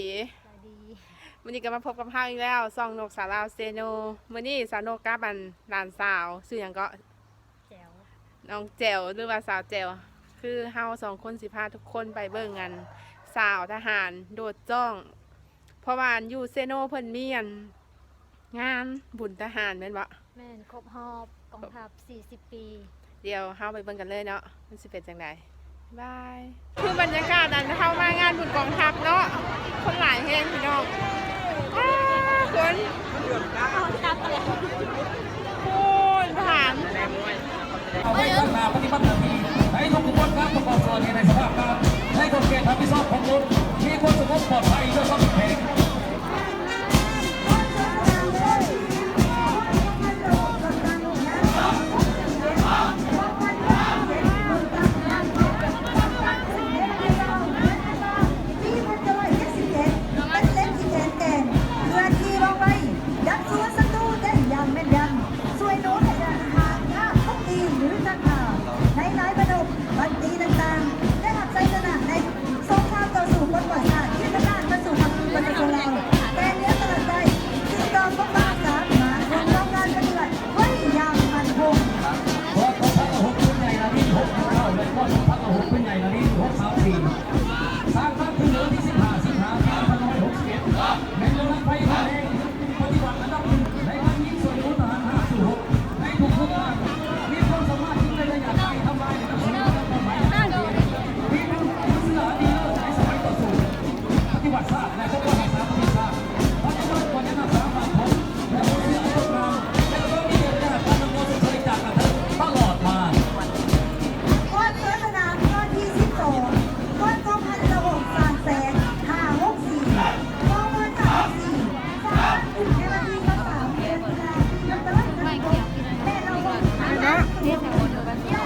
สวัสดีวันนี้ก็มาพบกับเฮาอีกแล้วซองนกสาวลาวเซโนมื้อนี้สาวนกกับอันหลานสาวชื่อหยังก็แจ๋วน้องแจ๋วหรือว่าสาวแจ๋วคือเฮาสองคนสิพาทุกคนไปเบิ่งกันสาวทหารโดดจ้องเพราะว่าอันอยู่เซโนเพิ่นมีอันงานบุญทหารแม่นบ่แม่นครบรอบกองทัพ40 ปีเดี๋ยวเฮาไปเบิ่งกันเลยเนาะมันสิเป็นจังไดบายคือบรรยากาศนั้นเฮามางานบุญกองทัพเนาะคนหลายแฮงพี่น้องคน กองทัพเลย คุณผ่าน เอาไว้ตั้งนาปฏิบัติหน้าที่ให้ทุกกระบวนการประกอบส่วนในสภาพการให้กฎเกณฑ์ทางพิสอบของรถมีความสงบปลอดภัยด้วยความแข็ง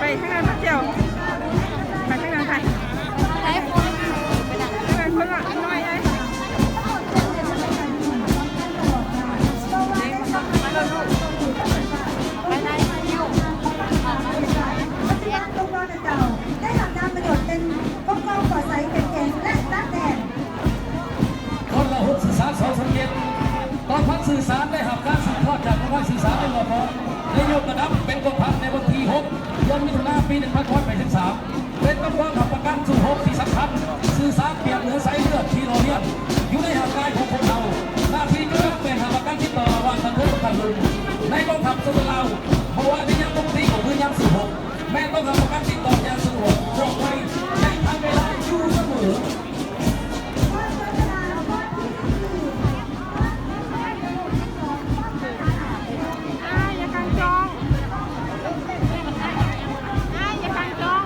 ไปข้างหน้าพักเจียวไปข้างหน้าไปได้คนไปดัง ข้างหน้าคนละน้อยเลยไปได้คิวได้ทำงานประโยชน์เป็นป้องกันก่อใสแข็งและต้านแดด คนละหุบสื่อสาร2 สังเกตกองพันสื่อสารได้หับการสืบทอดจากกองพันสื่อสารเป็นหลอดร้อนได้ยกระดับเป็นกองพันในวันที่6 เดือนมิถุนายนปี 1983เป็นกองพันขับประกันสู่6ที่สำคัญสื่อสารเปรียบเหมือนสายเลือดที่เราเลี้ยงอยู่ในห่างกายของพวกเราหน้าที่ก็เป็นหาประกันที่ต่อระหว่างสังคมกับลุงในกองทัพสุดเราเพราะว่าในยามปกติของคือยามสู่6แม่ต้องทำประกันที่ต่อยามสู่6ตรงไปในทางเวลาอยู่เสมออย่ากันจองอย่ากันจอง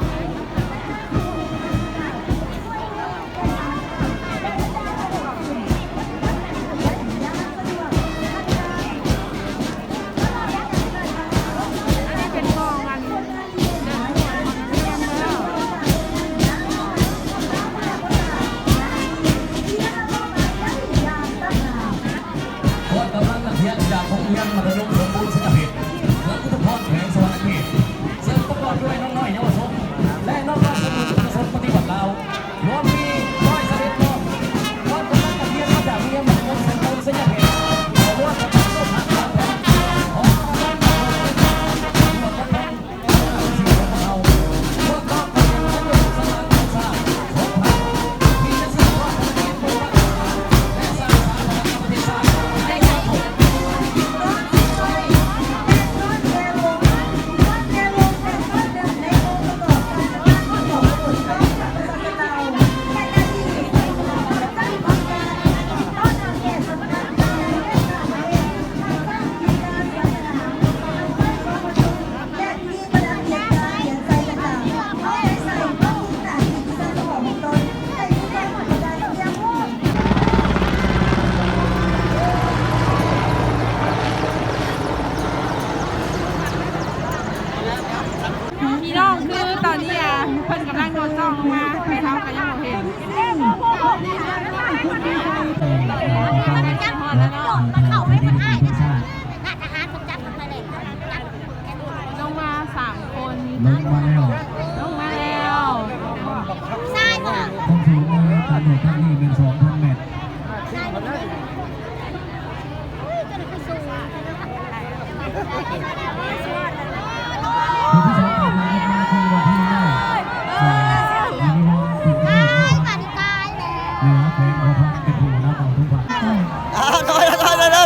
อันนี้เป็นกองอันคนกำลังนักเรียนจากโรงเรียนมัธยมสมบูรณ์สิงห์เพชรและอุทพรแขวงสวรรณเขตซึ่งประกอบด้วยน้องน้อยเยาวชนและน้องราชบุตรประสบปฏิบัติลาวรวมมีร้อยเสด็จน้องคนกำลังนักเรียนมาจากโรงเรียนมัธยมสมบูรณ์สิงห์เพชรขอร่วมกับการร่วมหักหลังของกำลังนักเรียนร่วมกันทำสิ่งของเราพวกเราเป็นนักเรียนสถานศึกษาของเราที่จะสืบทอดการเรียนรู้และสร้างสรรค์ประวัติศาสตร์ให้กับผม พี่น้องคือตอนนี้เพิ่นกำลังโดนจ้องลงมาแต่เขาก็ยังบ่เห็น มันจับมันโดดมันเข้าไม่มันอ้ายนะทหารมันจับมันไปเลยจับแกดู ลงมา3 คน ลงมาแล้ว ลงมาแล้ว ทรายบ่ ต้องถือว่าถนนทางนี้เป็น2,000 เมตร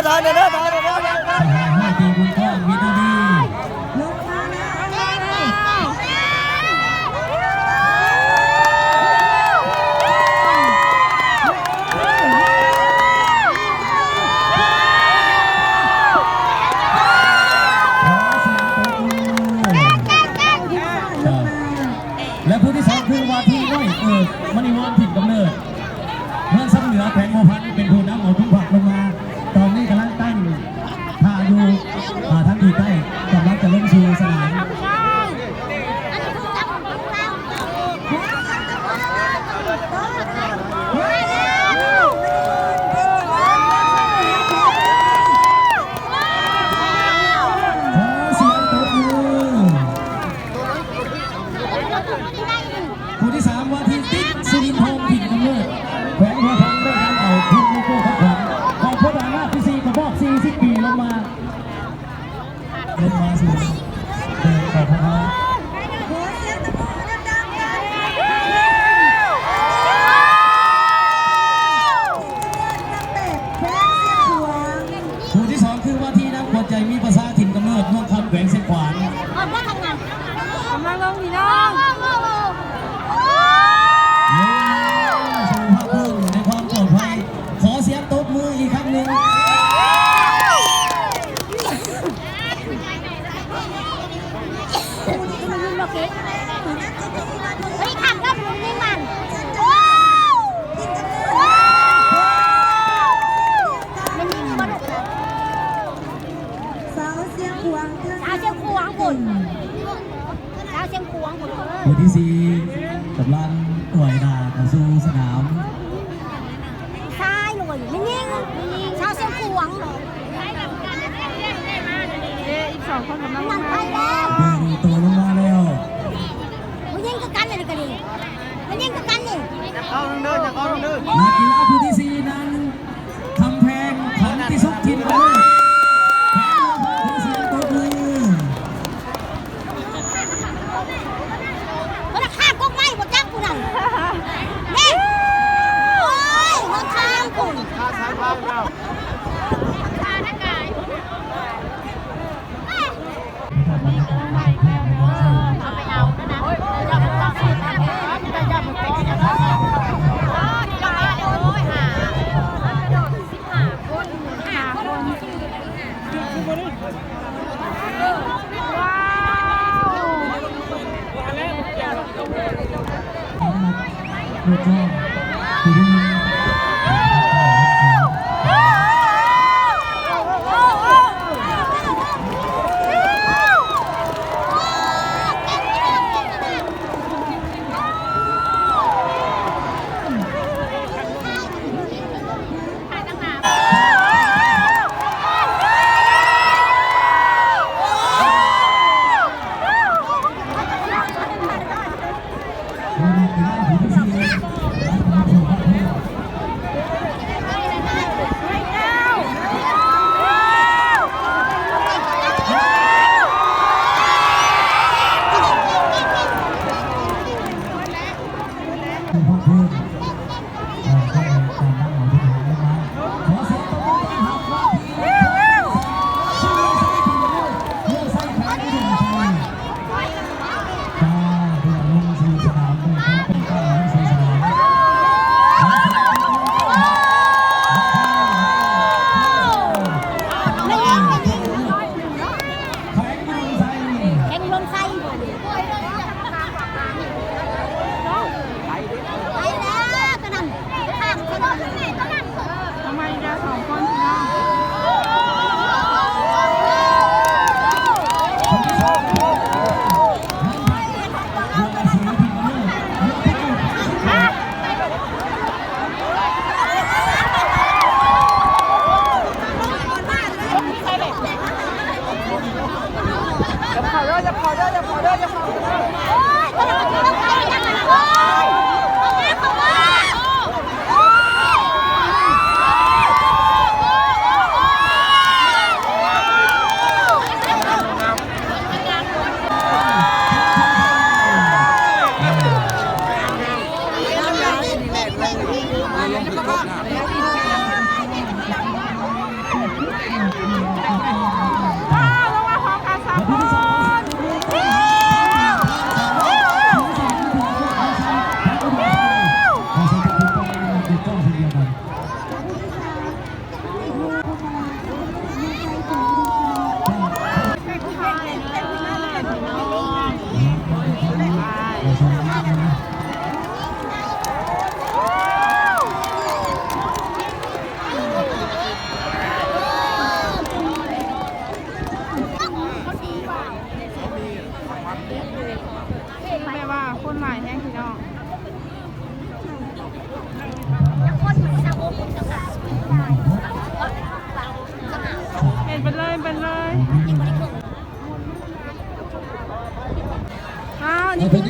สหายห้อยตีบุญกว้างวินาที ลงมาแล้ว และผู้ที่สองคือว่าที่น้อยมณีวรถิ่นกำเนิดเมืองซ้ำเหนือแขวงหัวพันเป็นผู้นำเอาทุ่งผักลงมา ตอนนี้กำลังตั้งท่าอยู่ทางที่ใต้กำลังจะลงสู่สนาม ขอเสียงตบมือผู้ที่สามว่าที่ติ๊กสุรินทร์ทองถิ่นกำเนิดแขวงหัวพันได้ทำเอาทุ่งโลโก้ขับขวัญของพระบาทราชที่4กระบอก40 ปีลงมาสู่เดินต่อพระ ขอเสียงตะโกนดังๆกันแพงเสียงหวง ผู้ที่สองคือว่าที่นักบอลใจมีภาษาถิ่นกำเนิดม่วงคำแขวงเส้นขวาง มาลงพี่น้อง สู่ภาคพื้นในความปลอดภัยขอเสียงตบมืออีกครั้งหนึ่ง เฮ้ยขับก็หมุนนี่มัน มันยิงบอล สาวเสียงหวง สาวเชียงควงคุณสาวเชียงควงคุณ ผู้ที่สี่กำลังต่วยดาเข้าสู่สนาม ทรายเลยมันยิงสาวเชียงควง อีก2 คนกำลัง มันไปแล้ว ดึงตัวลงมาแล้ว มันยิงกับกันเลยกันดิมันยิงกับกันนี่ นักกีฬาผู้ที่สี่นั้นคำแพงขันติสุขถิ่นกำเนิดขอเสียงตบมือ มันฆ่าก็ไม่หมดจักกูนั่นนี่โอ้ยมันฆ่ากูฆ่าหน้ากายเอาไปเอานะอย่าไปต้องเสียนะอย่าไปต้องเสียนะนี่เรามาเลยโอ้ยหา15 คนว้าว ผู้ชมผู้ที่มีผู้นักกีฬาผู้ที่สี่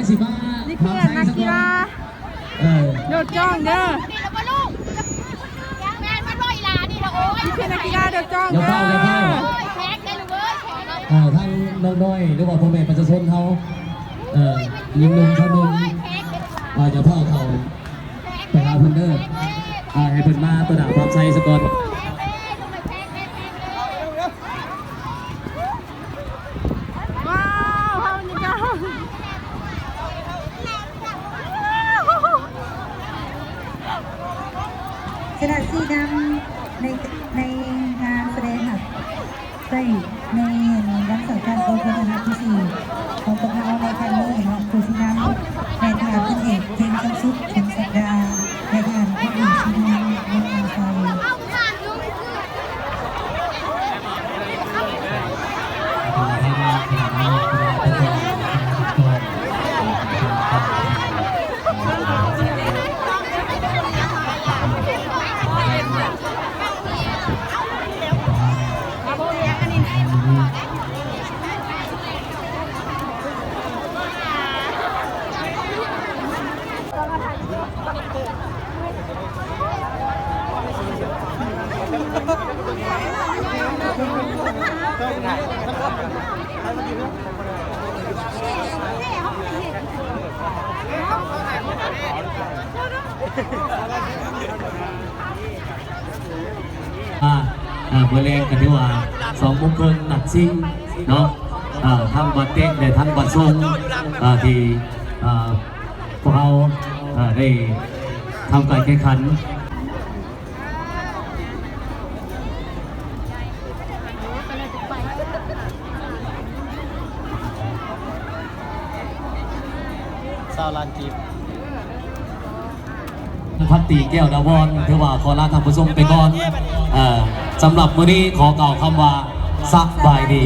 สิบ้า นี่คือนักกีฬา โดดจ้องเด้อ นี่แล้วก็ลูกแม่มันร้อยลานี่ละโอ้ย นี่คือนักกีฬาโดดจ้อง อย่า เด้ เฝ้าอย่าเฝ้า อ แท็กได้เลยแท็ก ทั้งน้อยๆหรือว่าพ่อแม่ประชาชนเขายิงนมชาวนมอย่าเฝ้าเขาไปหาเพื่อนเด้อให้เพิ่นมาตัวหนาความใส่สะก่อน ว้าวเฮานี่จ้า ขณะที่นำในงานแสดงหัดได้ในรักษาการโอพัฒนาที่สี่ของพวกเราในครั้งนี้เนาะคือที่นำในทางพระเอกเพลงชั้นสุดเป็นสัปดาห์ในทางพระเอกที่นำในงานไทย เอาผ่านลูก เมื่อแรงกันที่ว่า2 โมงครึ่งหนักซิ่งเนาะทั้งบัตรเต็กและทั้งบัตรส่งที่พวกเราได้ทำการแข่งขันพัตตีแก้วดาวอนถือว่าขอลาท่านผู้ชมไปก่อนสำหรับมื้อนี้ขอกล่าวคำว่าสบายดี